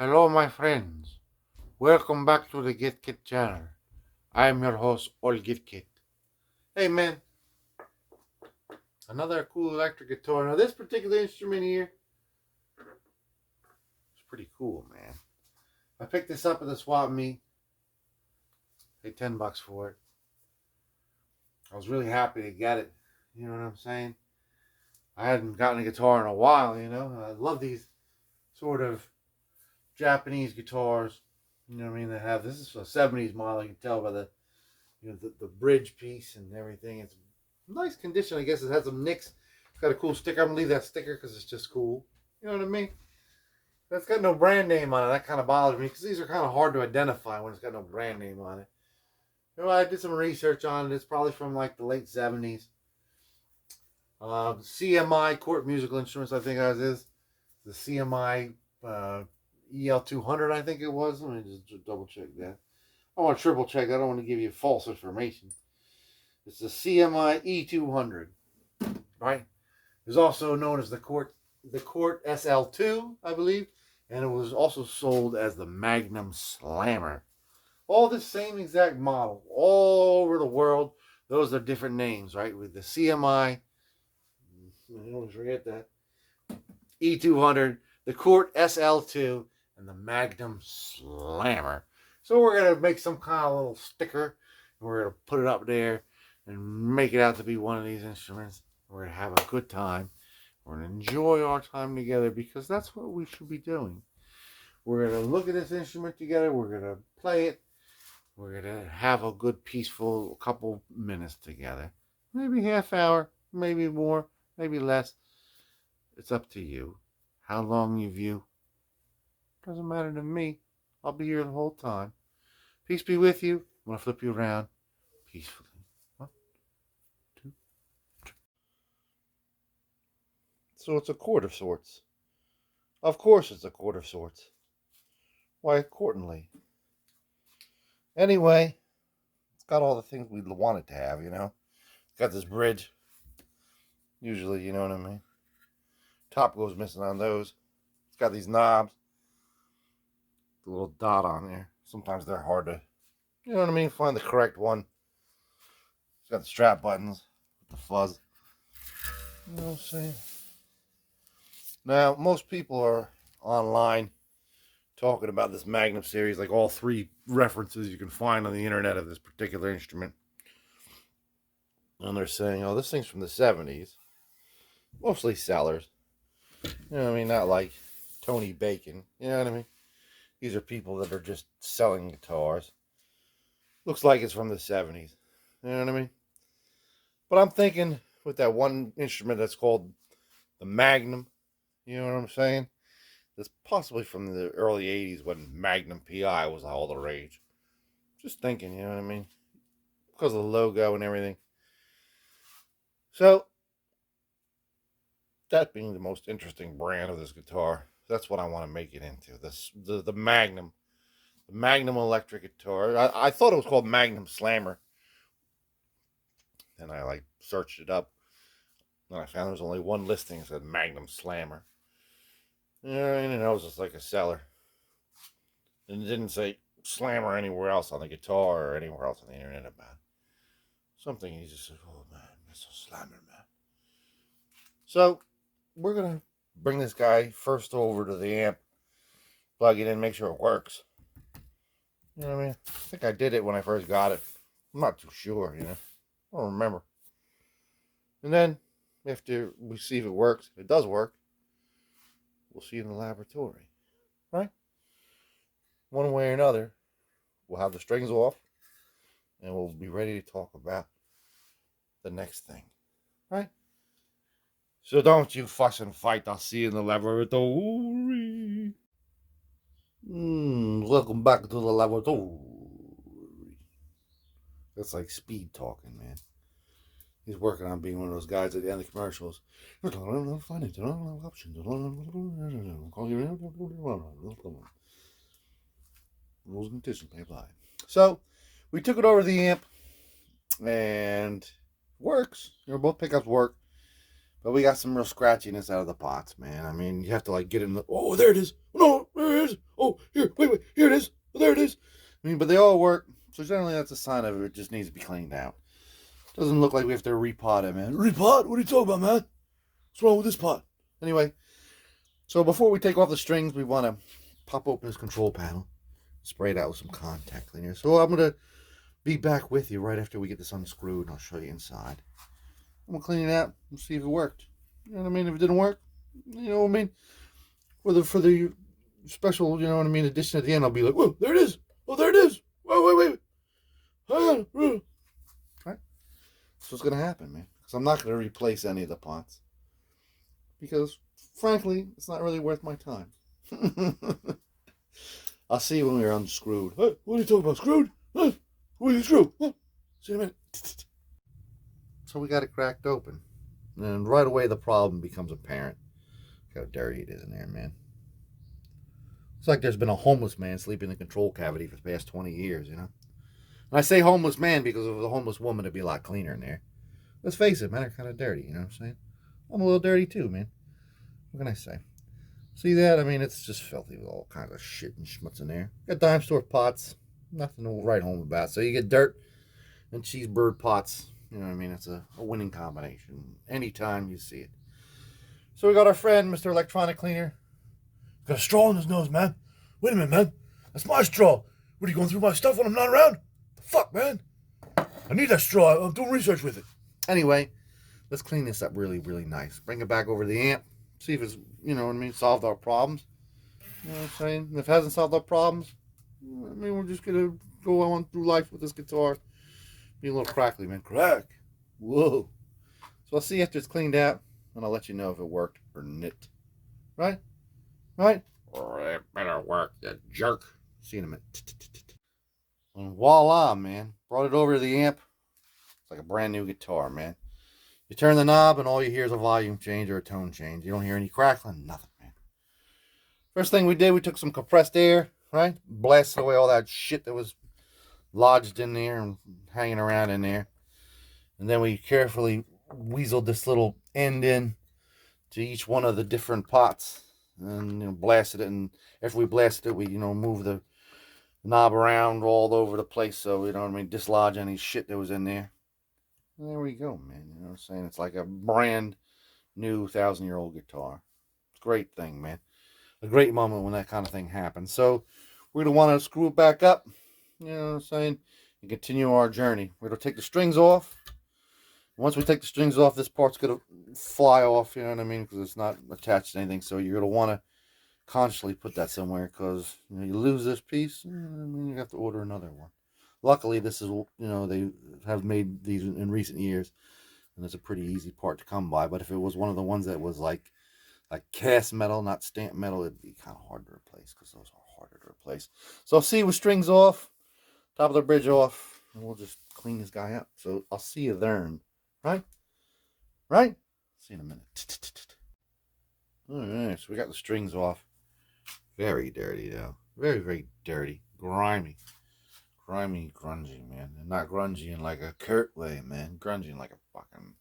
Hello, my friends. Welcome back to the Guitkit channel. I am your host, Old Guitkit. Hey, man, another cool electric guitar. Now, this particular instrument here is pretty cool, man. I picked this up at the swap meet. Paid $10 for it. I was really happy to get it. You know what I'm saying? I hadn't gotten a guitar in a while, you know. I love these sort of Japanese guitars. You know what I mean? They have, this is a 70s model. You can tell by the the bridge piece and everything. It's nice condition. I guess it has some nicks. It's got a cool sticker. I'm gonna leave that sticker because it's just cool. You know what I mean? That's got no brand name on it. That kind of bothers me because these are kind of hard to identify when it's got no brand name on it. You know, I did some research on it. It's probably from like the late 70s. CMI Cort Musical Instruments, I think that is. The CMI EL200, I think it was. Let me just double check that. I want to triple check. I don't want to give you false information. It's the CMI E200, right? It's also known as the Cort SL2, I believe, and it was also sold as the Magnum Slammer. All the same exact model, all over the world. Those are different names, right? With the CMI, I always forget that, E200, the Cort SL2, and the Magnum Slammer. So we're going to make some kind of little sticker, and we're going to put it up there and make it out to be one of these instruments. We're going to have a good time. We're going to enjoy our time together because that's what we should be doing. We're going to look at this instrument together. We're going to play it. We're going to have a good, peaceful couple minutes together. Maybe half hour, maybe more, maybe less. It's up to you. How long you view doesn't matter to me. I'll be here the whole time. Peace be with you. I'm going to flip you around peacefully. 1, 2, 3. So it's a chord of sorts. Of course it's a chord of sorts. Why, accordingly. Anyway, it's got all the things we want it to have, you know. It's got this bridge. Usually, you know what I mean. Top goes missing on those. It's got these knobs. The little dot on there. Sometimes they're hard to, you know what I mean, find the correct one. It's got the strap buttons with the fuzz. You know what I'm saying? Now, most people are online talking about this Magnum series, like all 3 references you can find on the internet of this particular instrument. And they're saying, oh, this thing's from the 70s. Mostly sellers. You know what I mean? Not like Tony Bacon. You know what I mean? These are people that are just selling guitars. Looks like it's from the 70s. You know what I mean? But I'm thinking with that one instrument that's called the Magnum, you know what I'm saying? That's possibly from the early 80s when Magnum PI was all the rage. Just thinking, you know what I mean? Because of the logo and everything. So, that being the most interesting brand of this guitar, that's what I want to make it into. The Magnum. The Magnum electric guitar. I thought it was called Magnum Slammer. And I searched it up. And I found there was only one listing that said Magnum Slammer. And it was just like a seller. And it didn't say Slammer anywhere else on the guitar or anywhere else on the internet about it. Something he just said, oh man, Mr. Slammer, man. So, we're going to bring this guy first over to the amp, plug it in, make sure it works. You know what I mean? I think I did it when I first got it. I'm not too sure, you know. I don't remember. And then, after we see if it works, if it does work, we'll see in the laboratory. Right? One way or another, we'll have the strings off, and we'll be ready to talk about the next thing. Right? So don't you fuss and fight. I'll see you in the laboratory. Welcome back to the laboratory. That's like speed talking, man. He's working on being one of those guys at the end of commercials. Rules and conditions may apply. So we took it over to the amp, and works. You know, both pickups work. But we got some real scratchiness out of the pots, man. I mean, you have to get in the, oh, there it is. No, there it is. oh, here, wait, here it is. Oh, there it is. I mean, but they all work. So generally that's a sign of it just needs to be cleaned out. Doesn't look like we have to repot it, man. Repot? What are you talking about, man? What's wrong with this pot? Anyway, so before we take off the strings, we want to pop open this control panel, spray it out with some contact cleaner. So I'm going to be back with you right after we get this unscrewed, and I'll show you inside. I'm going to clean it out and see if it worked. You know what I mean? If it didn't work, you know what I mean? For the special, you know what I mean, addition at the end, I'll be like, whoa, there it is. Oh, there it is. Wait. Hang on. Right? That's what's going to happen, man. Because I'm not going to replace any of the pots. Because, frankly, it's not really worth my time. I'll see you when we're unscrewed. Hey, what are you talking about? Screwed? Huh? What are you screwed? Huh? See you in a minute. So we got it cracked open. And right away the problem becomes apparent. Look how dirty it is in there, man. It's like there's been a homeless man sleeping in the control cavity for the past 20 years, you know? And I say homeless man because of the homeless woman, it'd be a lot cleaner in there. Let's face it, man, they're kind of dirty, you know what I'm saying? I'm a little dirty too, man. What can I say? See that? I mean, it's just filthy with all kinds of shit and schmutz in there. Got dime store pots. Nothing to write home about. So you get dirt and cheeseburger pots. You know what I mean? It's a winning combination. Anytime you see it. So we got our friend, Mr. Electronic Cleaner. Got a straw in his nose, man. Wait a minute, man. That's my straw. What, are you going through my stuff when I'm not around? The fuck, man? I need that straw. I'm doing research with it. Anyway, let's clean this up really, really nice. Bring it back over to the amp. See if it's, you know what I mean, solved our problems. You know what I'm saying? If it hasn't solved our problems, I mean, we're just going to go on through life with this guitar. Be a little crackly, man. Crack. Whoa. So I'll see after it's cleaned out, and I'll let you know if it worked or not. Right? Right? Oh, it better work, you jerk. See you in a minute. And voila, man. Brought it over to the amp. It's like a brand new guitar, man. You turn the knob and all you hear is a volume change or a tone change. You don't hear any crackling, nothing, man. First thing we did, we took some compressed air, right? Blasted away all that shit that was lodged in there and hanging around in there. And then we carefully weaseled this little end in to each one of the different pots and, you know, blasted it. And after we blasted it, we, you know, moved the knob around all over the place so, you know what I mean, dislodge any shit that was in there. And there we go, man. You know what I'm saying? It's like a brand new 1,000-year-old guitar. It's a great thing, man. A great moment when that kind of thing happens. So we're going to want to screw it back up, you know what I'm saying, and continue our journey. We're going to take the strings off. Once we take the strings off, this part's going to fly off, you know what I mean, because it's not attached to anything. So you're going to want to consciously put that somewhere because, you know, you lose this piece, and then you have to order another one. Luckily, this is, you know, they have made these in recent years, and it's a pretty easy part to come by. But if it was one of the ones that was like cast metal, not stamped metal, it'd be kind of hard to replace because those are harder to replace. So I'll see you with strings off, top of the bridge off, and we'll just clean this guy up. So I'll see you there, right? Right? See you in a minute. All right, so we got the strings off. Very dirty, though. Very, very dirty. Grimy. Grimy, grungy, man. And not grungy in like a Cort way, man. Grungy in like a fucking...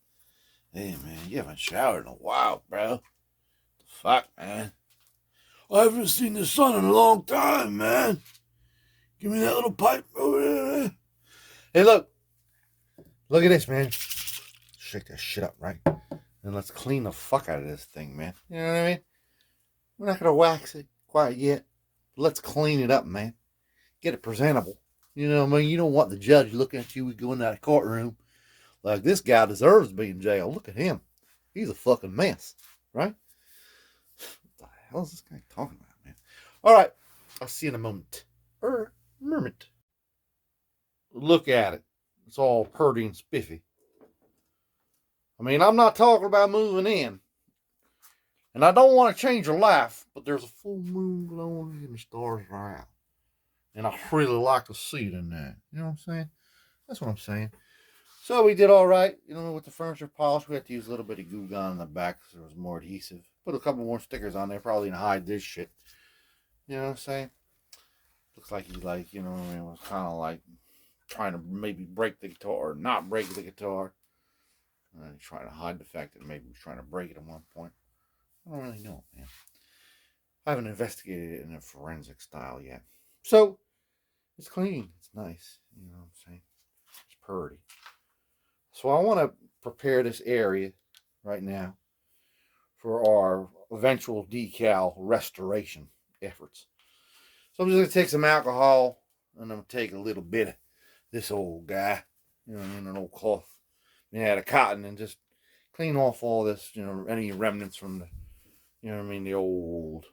Hey, man, you haven't showered in a while, bro. The fuck, man? I haven't seen the sun in a long time, man. Give me that little pipe over there, man. Hey, look. Look at this, man. Shake that shit up, right? And let's clean the fuck out of this thing, man. You know what I mean? We're not going to wax it quite yet. Let's clean it up, man. Get it presentable. You know what I mean? You don't want the judge looking at you going out of courtroom like, this guy deserves to be in jail. Look at him. He's a fucking mess. Right? What the hell is this guy talking about, man? All right. I'll see you in a moment. Moment. Look at it. It's all purty and spiffy. I mean, I'm not talking about moving in. And I don't want to change your life, but there's a full moon glowing and the stars are out. And I really like to see it in there. You know what I'm saying? That's what I'm saying. So we did all right. You know, with the furniture polish, we had to use a little bit of glue gun on the back so there was more adhesive. Put a couple more stickers on there, probably to hide this shit. You know what I'm saying? Looks like he, like, you know what I mean, was kind of like trying to maybe break the guitar or not break the guitar. And trying to hide the fact that maybe he was trying to break it at one point. I don't really know, man. I haven't investigated it in a forensic style yet. So, it's clean. It's nice. You know what I'm saying? It's pretty. So I want to prepare this area right now for our eventual decal restoration efforts. So I'm just going to take some alcohol and I'm going to take a little bit of this old guy, you know, in an old cloth made out of cotton and just clean off all this, you know, any remnants from the, you know what I mean, the old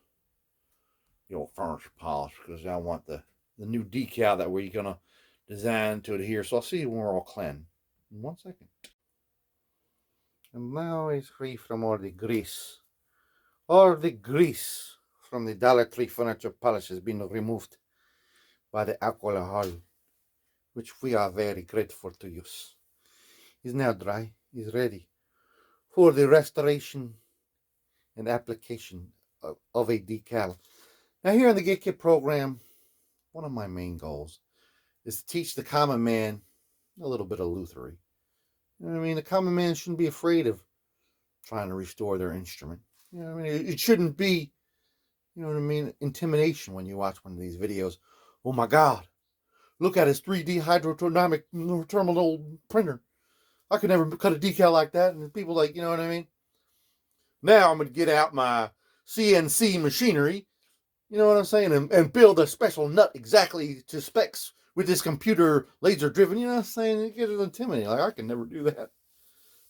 furniture polish, because I want the new decal that we're going to design to adhere. So I'll see you when we're all clean. In 1 second. And now it's free from all the grease. All the grease from the Dollar Tree furniture polish has been removed by the alcohol, which we are very grateful to use. It's now dry. It's ready for the restoration and application of a decal. Now, here in the Guitkit program, one of my main goals is to teach the common man a little bit of Luthery. You know what I mean? The common man shouldn't be afraid of trying to restore their instrument. You know what I mean? It shouldn't be, you know what I mean, intimidation when you watch one of these videos. Oh my God, look at his 3D hydrodynamic terminal printer. I could never cut a decal like that. And people like, you know what I mean? Now I'm going to get out my CNC machinery, you know what I'm saying, and build a special nut exactly to specs with this computer laser driven, you know what I'm saying? It gets intimidating. Like, I can never do that.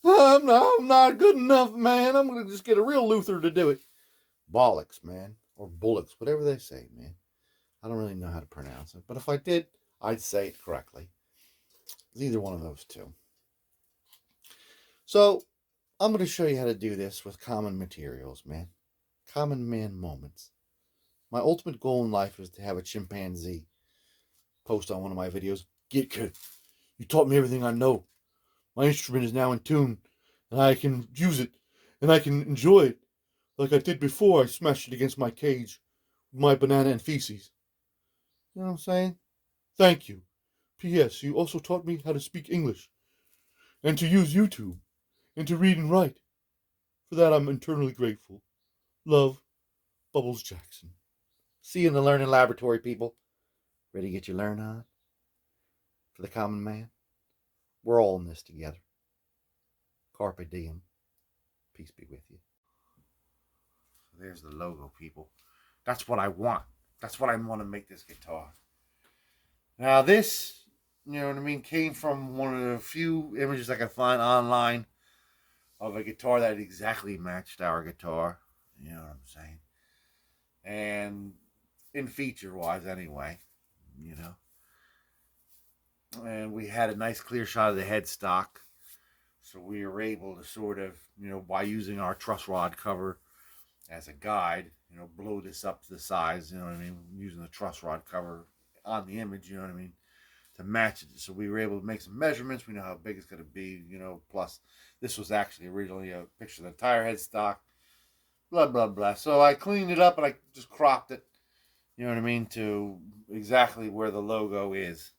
I'm not good enough, man. I'm going to just get a real Luther to do it. Bollocks, man. Or bullocks, whatever they say, man. I don't really know how to pronounce it. But if I did, I'd say it correctly. It's either one of those two. So, I'm going to show you how to do this with common materials, man. Common man moments. My ultimate goal in life is to have a chimpanzee post on one of my videos. Guitkit, you taught me everything I know. My instrument is now in tune, and I can use it, and I can enjoy it like I did before I smashed it against my cage with my banana and feces. You know what I'm saying? Thank you. P.S. You also taught me how to speak English, and to use YouTube, and to read and write. For that, I'm eternally grateful. Love, Bubbles Jackson. See you in the learning laboratory, people. Ready to get your learn on? For the common man? We're all in this together. Carpe diem. Peace be with you. There's the logo, people. That's what I want. That's what I want to make this guitar. Now this, you know what I mean, came from one of the few images I could find online of a guitar that exactly matched our guitar. You know what I'm saying? And in feature-wise anyway, you know. And we had a nice clear shot of the headstock. So we were able to sort of, you know, by using our truss rod cover as a guide, you know, blow this up to the size, you know what I mean, using the truss rod cover on the image, you know what I mean, to match it. So we were able to make some measurements. We know how big it's going to be, you know, plus this was actually originally a picture of the entire headstock, blah, blah, blah. So I cleaned it up and I just cropped it, you know what I mean, to exactly where the logo is,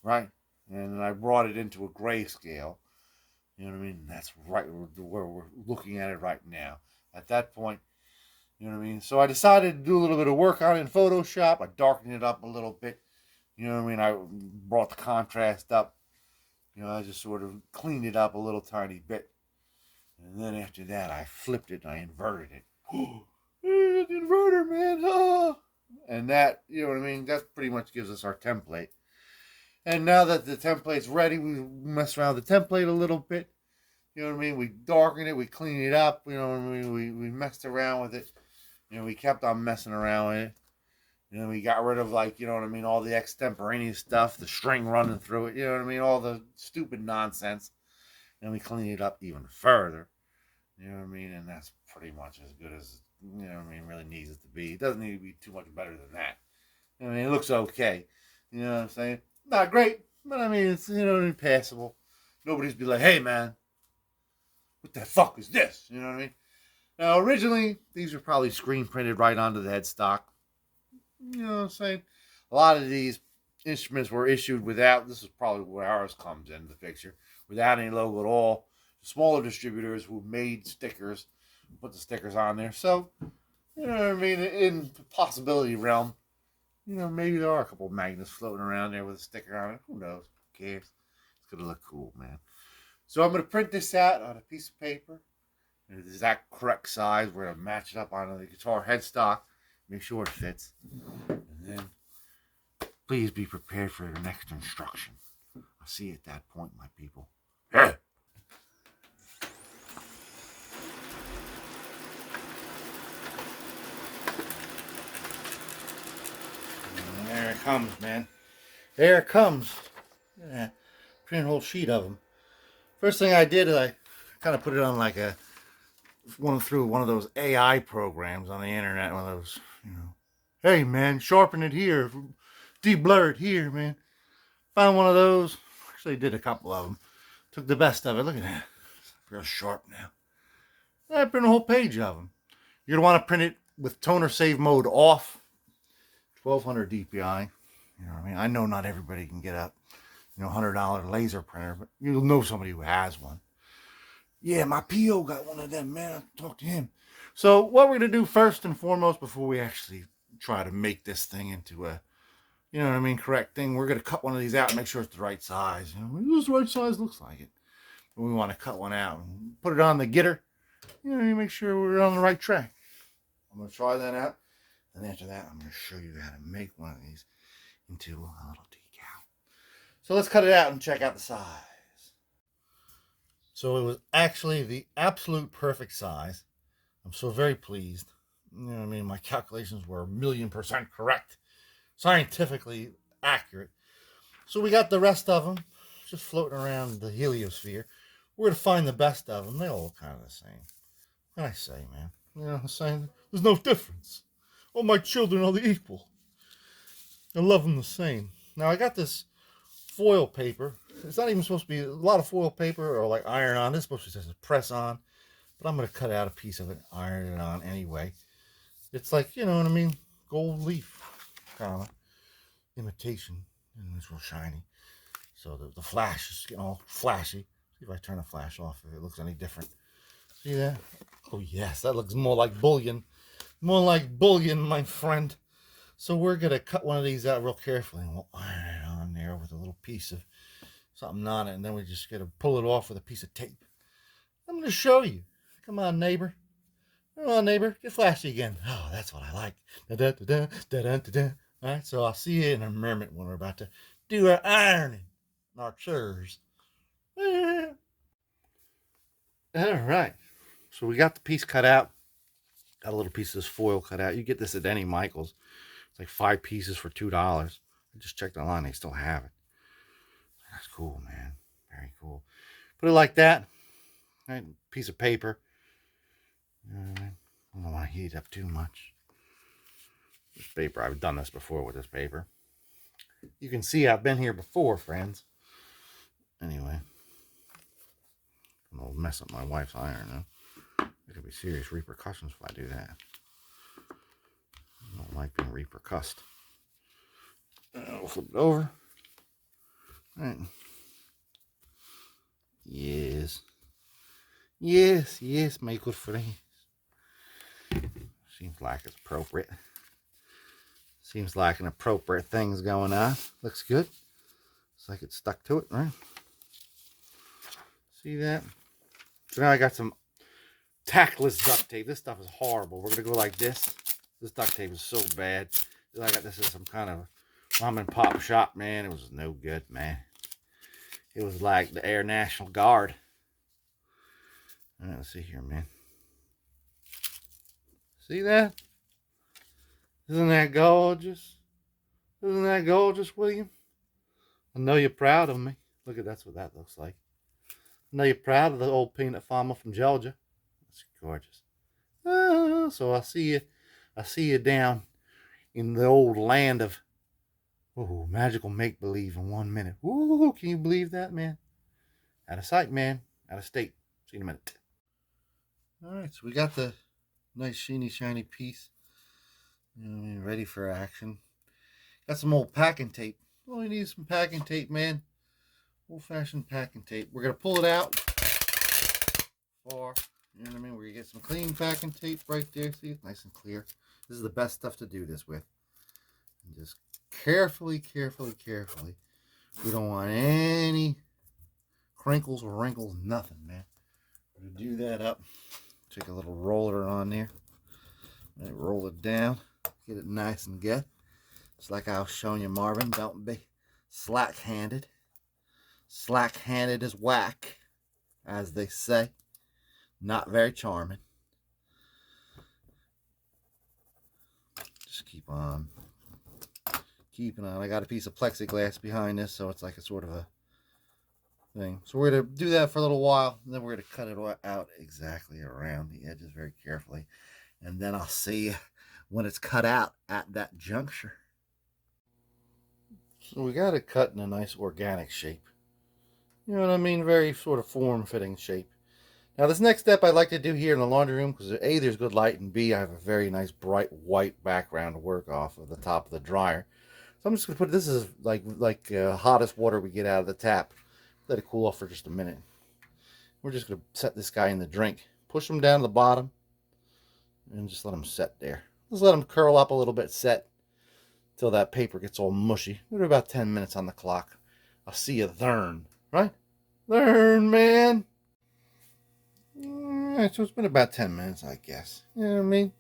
right? And I brought it into a grayscale. You know what I mean? That's right where we're looking at it right now. At that point, you know what I mean? So I decided to do a little bit of work on it in Photoshop. I darkened it up a little bit. You know what I mean? I brought the contrast up. You know, I just sort of cleaned it up a little tiny bit. And then after that, I flipped it and I inverted it. The inverter, man. Oh. And that, you know what I mean? That pretty much gives us our template. And now that the template's ready, we mess around with the template a little bit. You know what I mean? We darken it, we clean it up. You know what I mean? We messed around with it. You know, we kept on messing around with it. You know, we got rid of, like, you know what I mean, all the extemporaneous stuff, the string running through it. You know what I mean? All the stupid nonsense. And we clean it up even further. You know what I mean? And that's pretty much as good as, you know what I mean, really needs it to be. It doesn't need to be too much better than that. I mean, it looks okay. You know what I'm saying? Not great, but I mean, it's, you know, passable. Nobody's be like, hey, man, what the fuck is this? You know what I mean? Now, originally, these were probably screen printed right onto the headstock. You know what I'm saying? A lot of these instruments were issued without, this is probably where ours comes into the picture, without any logo at all. Smaller distributors who made stickers, put the stickers on there. So, You know what I mean? In the possibility realm, you know, maybe there are a couple of magnets floating around there with a sticker on it. Who knows? Who cares? It's gonna look cool, man. So I'm gonna print this out on a piece of paper. The exact correct size. We're gonna match it up on the guitar headstock. Make sure it fits. And then please be prepared for your next instruction. I'll see you at that point, my people. Yeah. And there it comes, man. There it comes. Yeah. Print a whole sheet of them. First thing I did is I kind of put it on like through one of those AI programs on the internet. One of those, you know, hey man, sharpen it here, de-blur it here, man. Found one of those. Actually, did a couple of them. Took the best of it. Look at that. It's real sharp now. I print a whole page of them. You're gonna want to print it with toner save mode off. 1200 DPI. You know what I mean? I know not everybody can get a, you know, $100 laser printer, but you'll know somebody who has one. Yeah, my PO got one of them, man. I talked to him. So what we're gonna do first and foremost, before we actually try to make this thing into a, you know what I mean, correct thing, we're gonna cut one of these out and make sure it's the right size. You know, this right size looks like it. But we want to cut one out and put it on the getter. You know, make sure we're on the right track. I'm gonna try that out, and after that, I'm gonna show you how to make one of these into a little decal. So let's cut it out and check out the size. So it was actually the absolute perfect size. I'm so very pleased. You know what I mean? My calculations were 1,000,000% correct. Scientifically accurate. So we got the rest of them just floating around the heliosphere. We're going to find the best of them. They all look kind of the same. What can I say, man? You know what I'm saying? There's no difference. All my children are equal. I love them the same. Now I got this foil paper. It's not even supposed to be a lot of foil paper or like iron on. It's supposed to be just a press on. But I'm going to cut out a piece of it, iron it on anyway. It's like, you know what I mean? Gold leaf kind of imitation. And it's real shiny. So the flash is getting all flashy. See if I turn the flash off, if it looks any different. See that? Oh yes, that looks more like bullion. More like bullion, my friend. So we're going to cut one of these out real carefully, and we'll iron it on there with a little piece of something on it, and then we just got to pull it off with a piece of tape. I'm going to show you. Come on, neighbor. Come on, neighbor. Get flashy again. Oh, that's what I like. Da-da-da-da, da-da-da-da. All right, so I'll see you in a moment when we're about to do our ironing. Our chores. All right. So we got the piece cut out. Got a little piece of this foil cut out. You get this at any Michael's. It's like 5 pieces for $2. I just checked online. They still have it. That's cool, man. Very cool. Put it like that. Right? Piece of paper. I don't want to heat up too much. This paper, I've done this before with this paper. You can see I've been here before, friends. Anyway. I'm going to mess up my wife's iron now. There could be serious repercussions if I do that. I don't like being repercussed. We'll flip it over. All right. Yes. Yes, yes, my good friend. Seems like it's appropriate. Seems like an appropriate thing's going on. Looks good. Looks like it's stuck to it, right? See that? So now I got some tackless duct tape. This stuff is horrible. We're going to go like this. This duct tape is so bad. I got this at some kind of mom and pop shop, man. It was no good, man. It was like the Air National Guard. All right, let's see here, man. See that? Isn't that gorgeous? Isn't that gorgeous, William? I know you're proud of me. Look at that's what that looks like. I know you're proud of the old peanut farmer from Georgia. That's gorgeous. So I see you down in the old land of magical make-believe in 1 minute. Ooh, can you believe that, man? Out of sight, man. Out of state. See you in a minute. All right, so we got the nice sheeny shiny piece. You know what I mean? Ready for action. Got some old packing tape. Oh, you need some packing tape, man. Old-fashioned packing tape. We're going to pull it out for You know what I mean? Where you get some clean packing tape right there. See, it's nice and clear. This is the best stuff to do this with. And just carefully, carefully, carefully. We don't want any crinkles or wrinkles, nothing, man. We're going to do that up. Take a little roller on there. And roll it down. Get it nice and good. Just like I was showing you, Marvin. Don't be slack-handed. Slack-handed is whack, as they say. Not very charming. Just keep on keeping on. I got a piece of plexiglass behind this, so it's like a sort of a thing. So we're going to do that for a little while, and then we're going to cut it out exactly around the edges very carefully. And then I'll see you when it's cut out at that juncture. So we got it cut in a nice organic shape. You know what I mean? Very sort of form-fitting shape. Now this next step I'd like to do here in the laundry room, because A, there's good light, and B, I have a very nice bright white background to work off of the top of the dryer. So I'm just going to put, this is like hottest water we get out of the tap. Let it cool off for just a minute. We're just going to set this guy in the drink. Push him down to the bottom, and just let him set there. Just let him curl up a little bit, set, till that paper gets all mushy. We're about 10 minutes on the clock. I'll see you then, right? Learn, man. Alright, so it's been about 10 minutes, I guess. You know what I mean?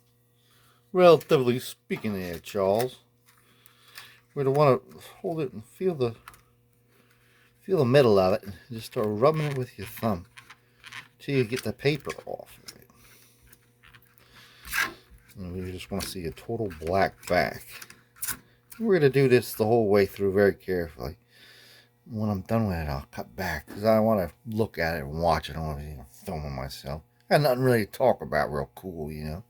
Relatively speaking there, Charles. We're going to want to hold it and feel the middle of it. And just start rubbing it with your thumb until you get the paper off of it. And we just want to see a total black back. We're going to do this the whole way through very carefully. When I'm done with it, I'll cut back, because I want to look at it and watch it. I don't want to be filming myself. I got nothing really to talk about real cool, you know.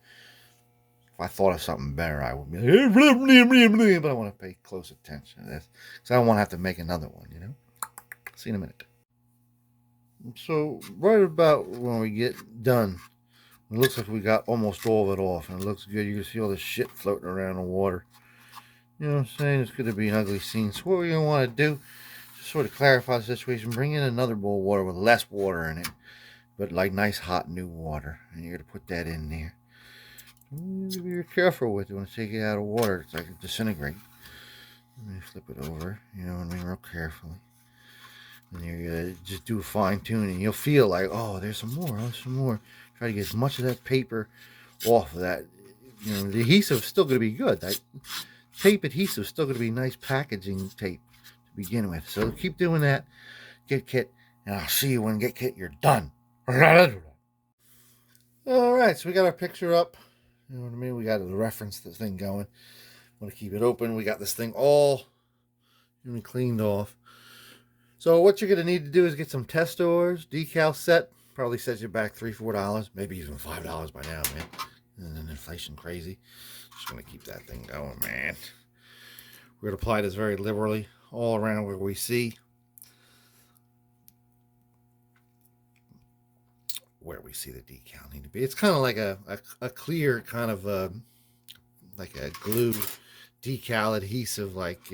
If I thought of something better, I would be like, but I want to pay close attention to this, because I don't want to have to make another one, you know. See you in a minute. So, right about when we get done, it looks like we got almost all of it off, and it looks good. You can see all this shit floating around in the water. You know what I'm saying? It's going to be an ugly scene. So what we're going to want to do, just sort of clarify the situation, bring in another bowl of water with less water in it, but like nice hot new water. And you're going to put that in there. Be careful with it when you take it out of water. It's like it disintegrate. Let me flip it over, you know what I mean, real carefully. And you're going to just do a fine tuning. You'll feel like, oh, there's some more, oh, some more. Try to get as much of that paper off of that. You know, the adhesive is still going to be good. That tape adhesive is still going to be nice packaging tape to begin with. So keep doing that, Guitkit, and I'll see you when Guitkit you're done. Alright, so we got our picture up. You know what I mean? We got to reference this thing going. Want to keep it open. We got this thing all cleaned off. So what you're going to need to do is get some test oars, decal set. Probably sets you back $3, $4, maybe even $5 by now, man. And then inflation crazy. Just going to keep that thing going, man. We're going to apply this very liberally all around where we see. Where we see the decal need to be. It's kind of like a clear kind of like a glue decal adhesive, like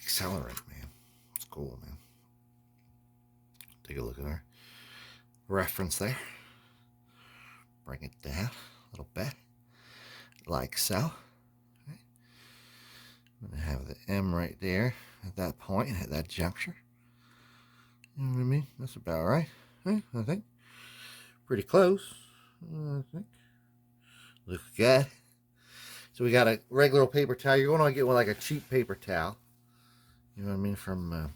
accelerant, man. It's cool, man. Take a look at our reference there. Bring it down a little bit, like so. Okay. I'm going to have the M right there at that point, at that juncture. You know what I mean? That's about right. I think. Pretty close. I think. Looks good. So we got a regular paper towel. You're going to get one like a cheap paper towel. You know what I mean? From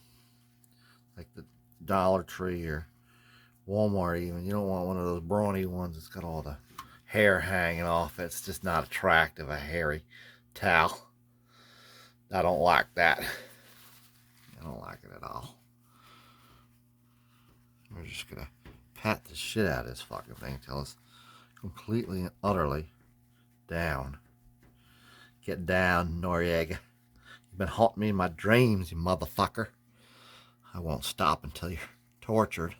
like the Dollar Tree or Walmart even. You don't want one of those brawny ones that's got all the hair hanging off. It's just not attractive, a hairy towel. I don't like that. I don't like it at all. We're just going to pat the shit out of this fucking thing until it's completely and utterly down. Get down, Noriega. You've been haunting me in my dreams, you motherfucker. I won't stop until you're tortured.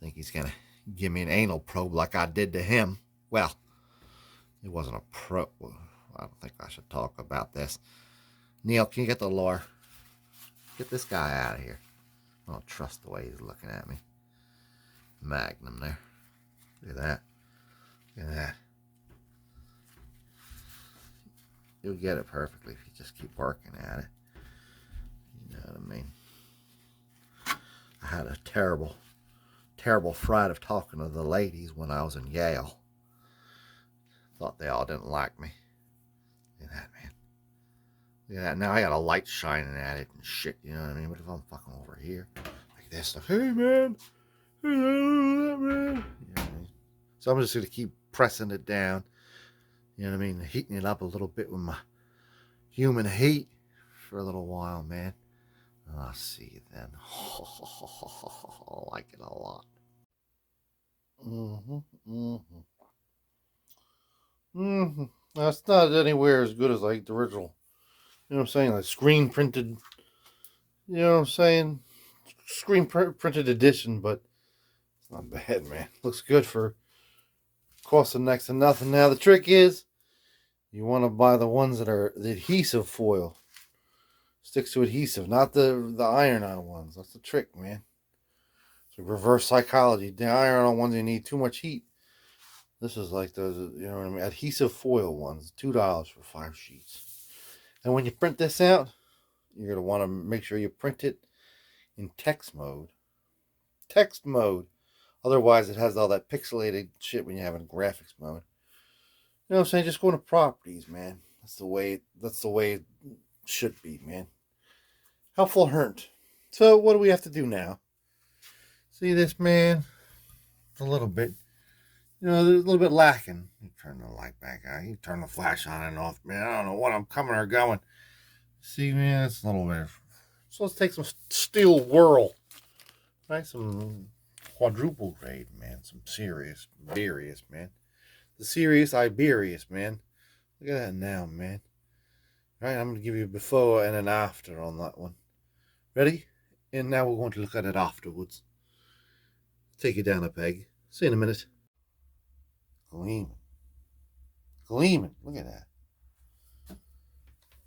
Think he's going to give me an anal probe like I did to him. Well, it wasn't a probe. I don't think I should talk about this. Neil, can you get the lure? Get this guy out of here. I don't trust the way he's looking at me. Magnum there. Look at that. Look at that. You'll get it perfectly if you just keep working at it. You know what I mean? I had a terrible fright of talking to the ladies when I was in Yale. Thought they all didn't like me. Look at that, man. Look at that. Now I got a light shining at it and shit, you know what I mean? But if I'm fucking over here, like this stuff, hey man, hey man, you know what I mean? So I'm just gonna keep pressing it down, you know what I mean? Heating it up a little bit with my human heat for a little while, man. I'll see you then. I like it a lot. Now, it's not anywhere as good as like the original. You know what I'm saying? Like screen printed. You know what I'm saying? Screen printed edition, but it's not bad, man. Looks good for costing next to nothing. Now the trick is, you want to buy the ones that are the adhesive foil. Sticks to adhesive, not the iron-on ones. That's the trick, man. So reverse psychology. The iron-on ones, you need too much heat. This is like those, you know what I mean? Adhesive foil ones. $2 for 5 sheets. And when you print this out, you're going to want to make sure you print it in text mode. Text mode. Otherwise, it has all that pixelated shit when you have it in graphics mode. You know what I'm saying? Just go into properties, man. That's the way it should be, man. Helpful hurt. So what do we have to do now? See this, man? It's a little bit, you know, there's a little bit lacking. You turn the light back on. You turn the flash on and off, man. I don't know what I'm coming or going. See, man, it's a little bit. So let's take some steel whirl. Right? Some quadruple grade, man. Some serious, man. The serious Iberius, man. Look at that now, man. All right, I'm going to give you a before and an after on that one. Ready? And now we're going to look at it afterwards. Take it down a peg. See you in a minute. Gleaming. Gleaming. Look at that.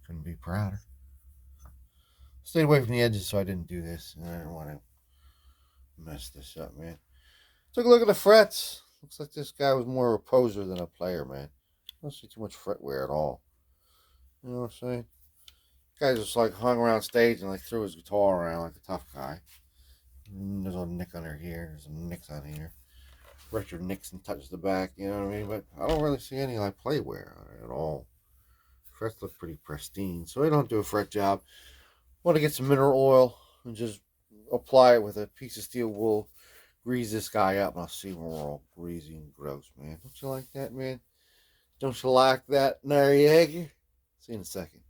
Couldn't be prouder. Stayed away from the edges so I didn't do this. I didn't want to mess this up, man. Took a look at the frets. Looks like this guy was more of a poser than a player, man. I don't see too much fret wear at all. You know what I'm saying? Guy just like hung around stage and like threw his guitar around like a tough guy. There's a nick under here. There's some nicks on here. Richard Nixon touched the back, you know what I mean? But I don't really see any like play wear on it at all. Frets look pretty pristine, so I don't do a fret job. Want to get some mineral oil and just apply it with a piece of steel wool. Grease this guy up, and I'll see when we're all greasy and gross, man. Don't you like that, man? Don't you like that, Noriega? See you in a second.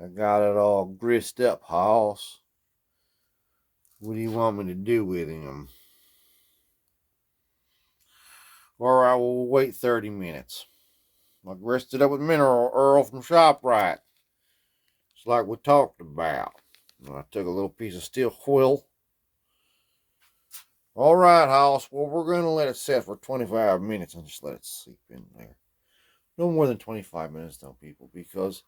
I got it all grist up, hoss. What do you want me to do with him? Or I will wait 30 minutes. I grist it up with mineral oil from ShopRite. It's like we talked about. And I took a little piece of steel quill. All right, hoss. Well, we're going to let it set for 25 minutes and just let it sleep in there. No more than 25 minutes, though, people, because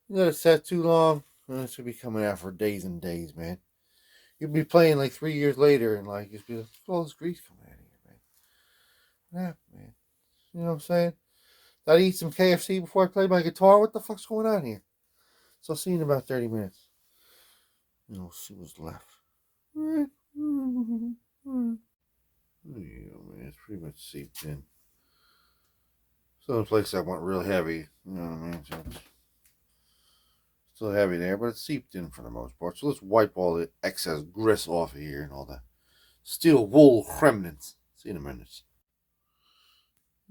you let it set too long, and it's going to be coming out for days and days, man. You'll be playing like 3 years later, and like, you'll be like, all this grease coming out of here, man. Yeah, man. You know what I'm saying? Did I eat some KFC before I played my guitar? What the fuck's going on here? So I'll see you in about 30 minutes. And we'll see what's left. All right. There you go, man. It's pretty much seeped in. So the place that went real heavy, you know what I mean? So it's still heavy there, but it's seeped in for the most part. So let's wipe all the excess grist off of here and all that steel wool remnants. See you in a minute.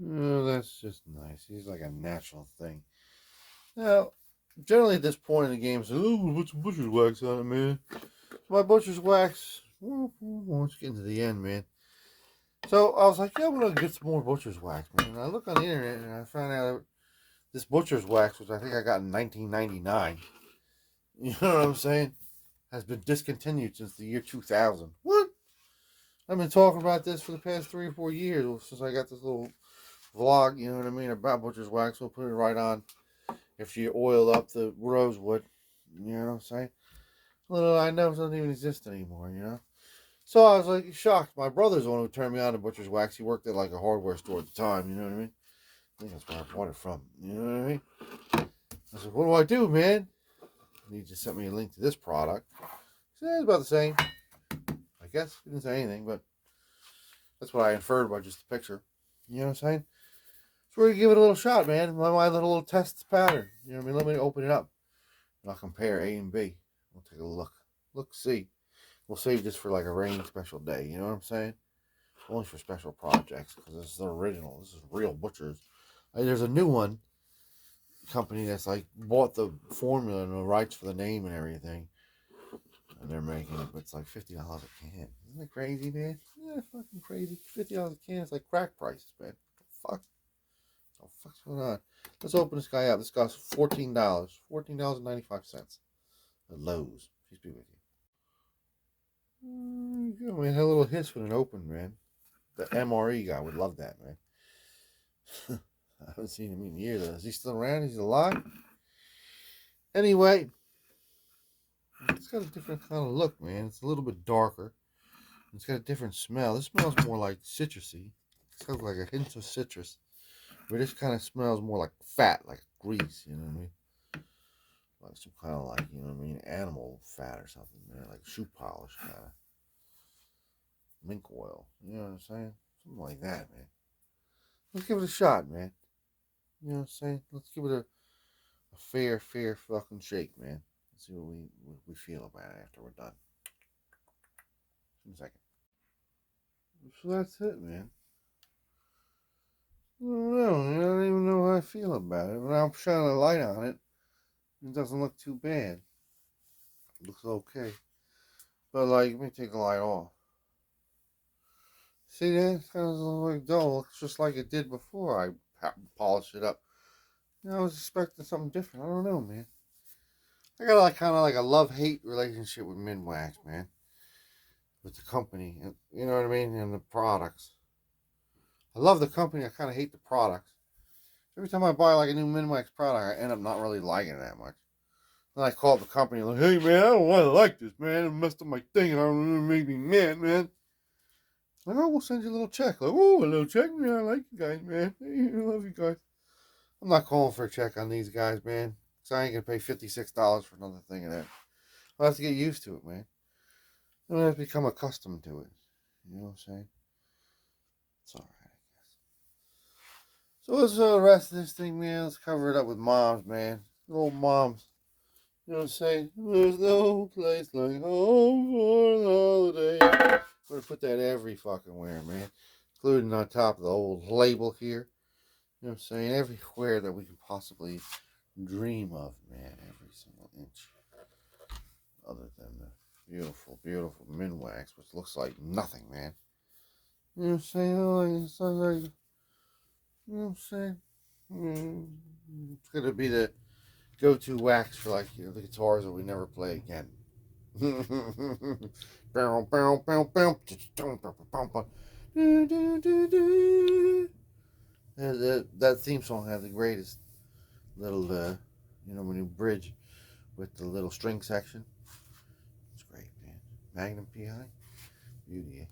Oh, that's just nice. He's like a natural thing. Now, generally at this point in the game, so put some butcher's wax on it, man. My butcher's wax. Let's get into the end, man. So I was like, yeah, I'm gonna get some more butcher's wax, man. And I look on the internet and I found out this butcher's wax, which I think I got in 1999. You know what I'm saying? Has been discontinued since the year 2000. What? I've been talking about this for the past 3 or 4 years since I got this little vlog, you know what I mean, about butcher's wax. We'll put it right on if you oil up the rosewood. You know what I'm saying? Little I know it doesn't even exist anymore, you know? So I was like shocked. My brother's the one who turned me on to butcher's wax. He worked at like a hardware store at the time. You know what I mean? I think that's where I bought it from. You know what I mean? I said, "What do I do, man?" And he just sent me a link to this product. He said, "It's about the same." I guess he didn't say anything, but that's what I inferred by just the picture. You know what I'm saying? So we're gonna give it a little shot, man. My little test pattern. You know what I mean? Let me open it up. And I'll compare A and B. We'll take a look. Look, see. We'll save this for like a rainy special day. You know what I'm saying? Only for special projects because this is the original. This is real butchers. There's a new one company that's like bought the formula and the rights for the name and everything, and they're making it. But it's like $50 a can. Isn't that crazy, man? Yeah, fucking crazy. $50 a can is like crack prices, man. What the fuck? What the fuck's going on? Let's open this guy up. This costs $14. $14.95 at Lowe's. Peace be with you. Yeah, man, had a little hiss when it opened, man. The MRE guy would love that, man. I haven't seen him in years. Is he still around? He's alive? Anyway, it's got a different kind of look, man. It's a little bit darker. It's got a different smell. This smells more like citrusy. It smells like a hint of citrus. But this kind of smells more like fat, like grease, you know what I mean? Like some kind of like, you know what I mean, animal fat or something, man. Like shoe polish kind of. Mink oil. You know what I'm saying? Something like that, man. Let's give it a shot, man. You know what I'm saying? Let's give it a fair fucking shake, man. Let's see what we feel about it after we're done. In a second. So that's it, man. I don't know. I don't even know how I feel about it. When I'm shining a light on it, it doesn't look too bad. It looks okay. But like, let me take the light off. See that? It kind of like dull. It looks just like it did before I polished it up. You know, I was expecting something different. I don't know, man. I got like kind of like a love-hate relationship with Minwax, man. With the company, you know what I mean, and the products. I love the company. I kind of hate the products. Every time I buy like a new Minwax product, I end up not really liking it that much. Then I call up the company like, "Hey man, I don't want to like this, man. It messed up my thing, and I don't really make me mad, man." Like, "Oh, we'll send you a little check." Like, "Oh, a little check, man. I like you guys, man. I love you guys." I'm not calling for a check on these guys, man. Cause I ain't gonna pay $56 for another thing of that. I'll have to get used to it, man. I'm gonna have to become accustomed to it. You know what I'm saying? It's alright, I guess. So let's the rest of this thing, man. Let's cover it up with moms, man. Old moms. You know what I'm saying? There's no place like home for the holiday. We're gonna put that every fucking where, man. Including on top of the old label here. You know what I'm saying? Everywhere that we can possibly dream of, man. Every single inch. Other than the beautiful, beautiful Minwax, which looks like nothing, man. You know what I'm saying? It's like, you know what I'm saying? It's gonna be the go-to wax for like, you know, the guitars that we never play again. That theme song had the greatest little, you know, when you bridge with the little string section. It's great, man. Magnum PI, beauty.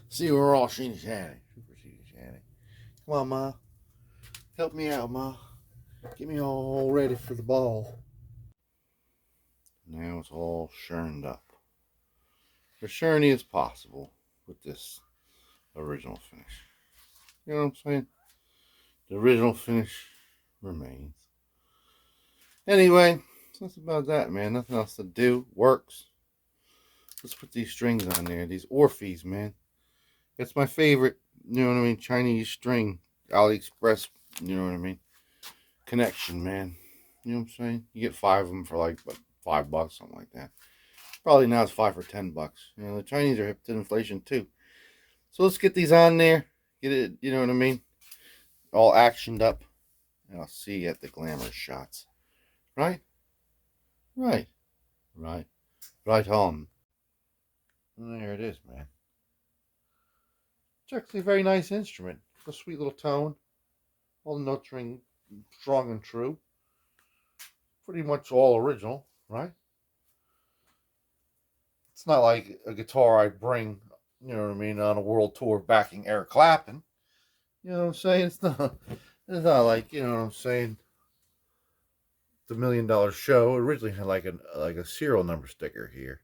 See, we're all sheeny shanny, super sheeny shanny. Come on, Ma, help me out, Ma. Get me all ready for the ball. Now it's all churned up. As shiny as possible with this original finish. You know what I'm saying? The original finish remains. Anyway, that's about that, man. Nothing else to do. Works. Let's put these strings on there. These Orphees, man. It's my favorite, you know what I mean, Chinese string. AliExpress, you know what I mean? Connection, man. You know what I'm saying? You get 5 of them for like, what, $5, something like that. Probably now it's 5 for $10. You know, the Chinese are hip to inflation too. So let's get these on there. Get it, you know what I mean? All actioned up. And I'll see you at the glamour shots. Right? Right. Right. Right on. And there it is, man. It's actually a very nice instrument. A sweet little tone. All the notes ring strong and true. Pretty much all original, right? It's not like a guitar I'd bring, you know what I mean, on a world tour backing Eric Clapton. You know what I'm saying? It's not like, you know what I'm saying, the $1 million show. It originally had like a serial number sticker here.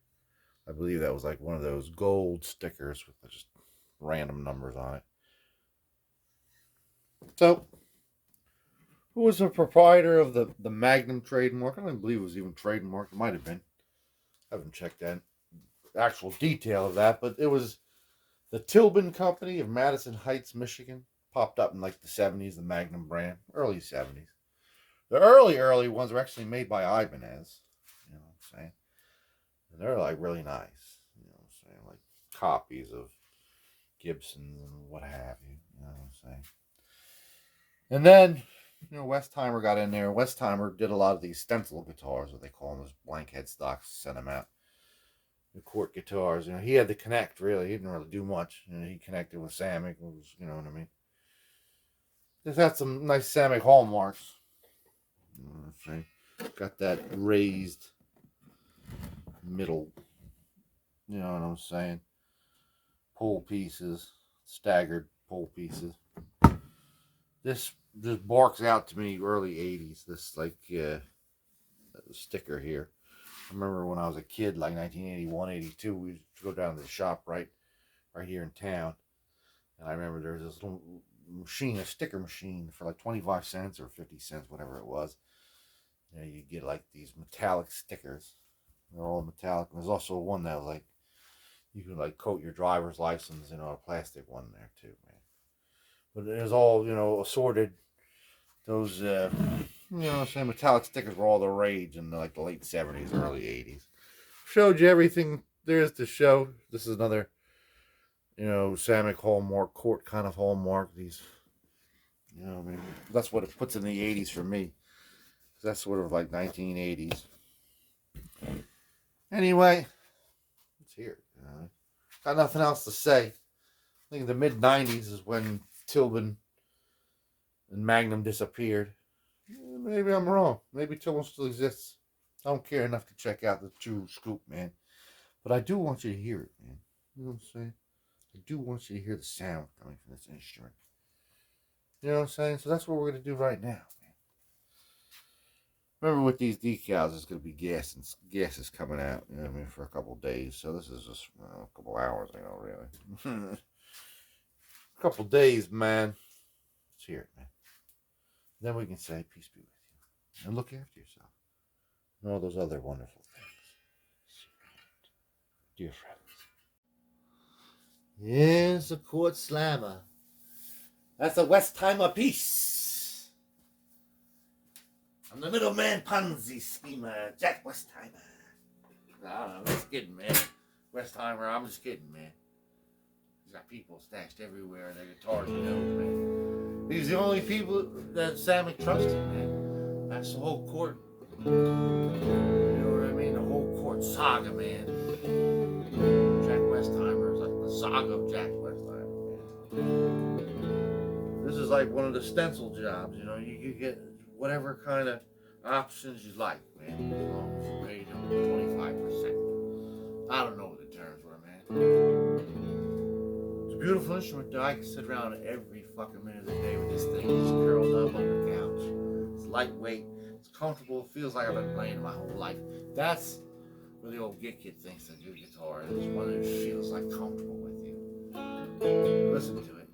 I believe that was like one of those gold stickers with just random numbers on it. So, who was the proprietor of the Magnum trademark? I don't believe it was even trademarked. It might have been. I haven't checked that actual detail of that, but it was the Tilbin Company of Madison Heights, Michigan. Popped up in like the 70s, the Magnum brand, early 70s. The early ones were actually made by Ibanez. You know what I'm saying? And they're like really nice. You know what I'm saying? Like copies of Gibsons and what have you. You know what I'm saying? And then, you know, Westheimer got in there. Westheimer did a lot of these stencil guitars, what they call them, those blank headstocks, sent them out. The Cort guitars, you know, he had to connect, really. He didn't really do much. You know, he connected with Samick, you know what I mean? Just had some nice Samick hallmarks. You know what I'm saying? Got that raised middle, you know what I'm saying? Pull pieces, staggered pull pieces. This barks out to me early 80s. This like sticker here. I remember when I was a kid, like 1981, 82, we used to go down to the shop right here in town. And I remember there was this little machine, a sticker machine for like 25 cents or 50 cents, whatever it was. You know, you get like these metallic stickers. They're all metallic. And there's also one that was like, you could like coat your driver's license, you know, a plastic one there too, man. But it was all, you know, assorted. Those, you know what I'm saying, metallic stickers were all the rage in like the late 70s, early 80s. Showed you everything there is to show. This is another, you know, Samick hallmark, Cort kind of hallmark. These, you know, I mean, that's what it puts in the 80s for me. That's sort of like 1980s. Anyway, let's hear it. Got nothing else to say. I think the mid 90s is when Tilbin and Magnum disappeared. Maybe I'm wrong. Maybe Tilbin still exists. I don't care enough to check out the true scoop, man. But I do want you to hear it, man. You know what I'm saying? I do want you to hear the sound coming from this instrument. You know what I'm saying? So that's what we're going to do right now, man. Remember, with these decals, there's going to be gases coming out, you know what I mean, for a couple days. So this is just a couple hours, you know, really. A couple days, man. Let's hear it, man. Then we can say, peace be with you. And look after yourself. And all those other wonderful things. Dear friends. Yes, a Cort Slammer. That's a Westheimer piece. I'm the middleman Ponzi schemer, Jack Westheimer. I don't know, I'm just kidding, man. Westheimer, I'm just kidding, man. He's got people stashed everywhere in their guitars, you know, man. These are the only people that Samick trusted, man. That's the whole Cort. You know what I mean? The whole Cort saga, man. Jack Westheimer is like the saga of Jack Westheimer, man. This is like one of the stencil jobs, you know. You get whatever kind of options you like, man. As long as you pay them 25%. I don't know what the terms were, man. It's a beautiful instrument, though. I can sit around every fucking minute of the day with this thing just curled up on the couch. It's lightweight. It's comfortable. It feels like I've been playing it my whole life. That's where the Old Guitkit thinks a good guitar is. One that feels like comfortable with you. Listen to it.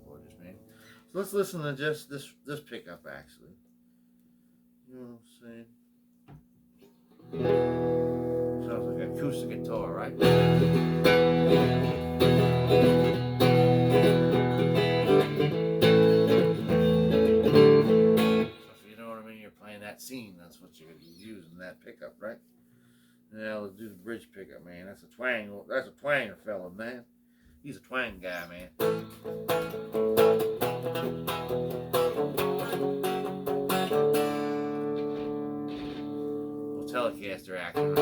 Gorgeous, man. So let's listen to just this pickup, actually. You know what I'm saying? Sounds like an acoustic guitar, right? So if you know what I mean, you're playing that scene, that's what you're using, that pickup, right? Now let's do the bridge pickup, man. That's a twanger fella, man. He's a twang guy, man. Telecaster action.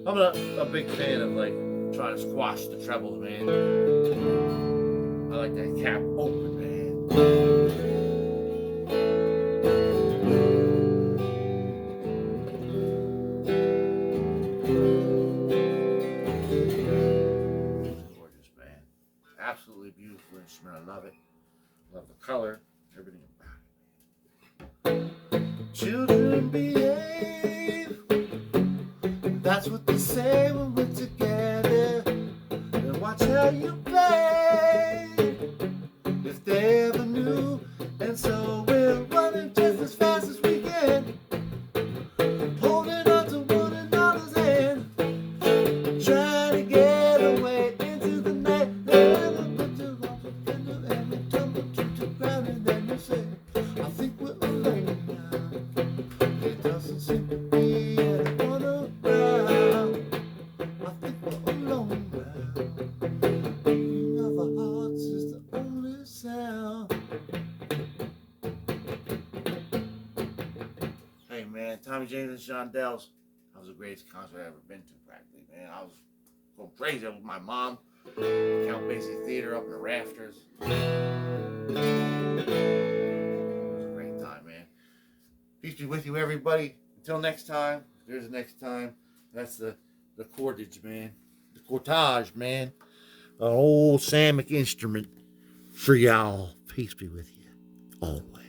I'm a big fan of like trying to squash the trebles, man. I like that cap open, man. Gorgeous, man. Absolutely beautiful instrument. I love it. Love the color, everything about it. Children behave. That's what they say when we're together. And watch how you play. If they ever knew. And so we're running just as fast as we can. Holding on to one another's hand. Trying to get away into the night. And put your arms up in the air and tumble to the ground. And then you say, I think we're alone now. It doesn't seem to be anyone around. I think we're alone now. Beating of our hearts is the only sound. Hey man, Tommy James and Shondells. That was the greatest concert I've ever been to, practically, man. I was going crazy with my mom. Count Basie Theater up in the rafters. It was a great time, man. Peace be with you, everybody. Until next time. There's the next time. That's the cordage, man. The cortage, man. An old Samick instrument for y'all. Peace be with you always.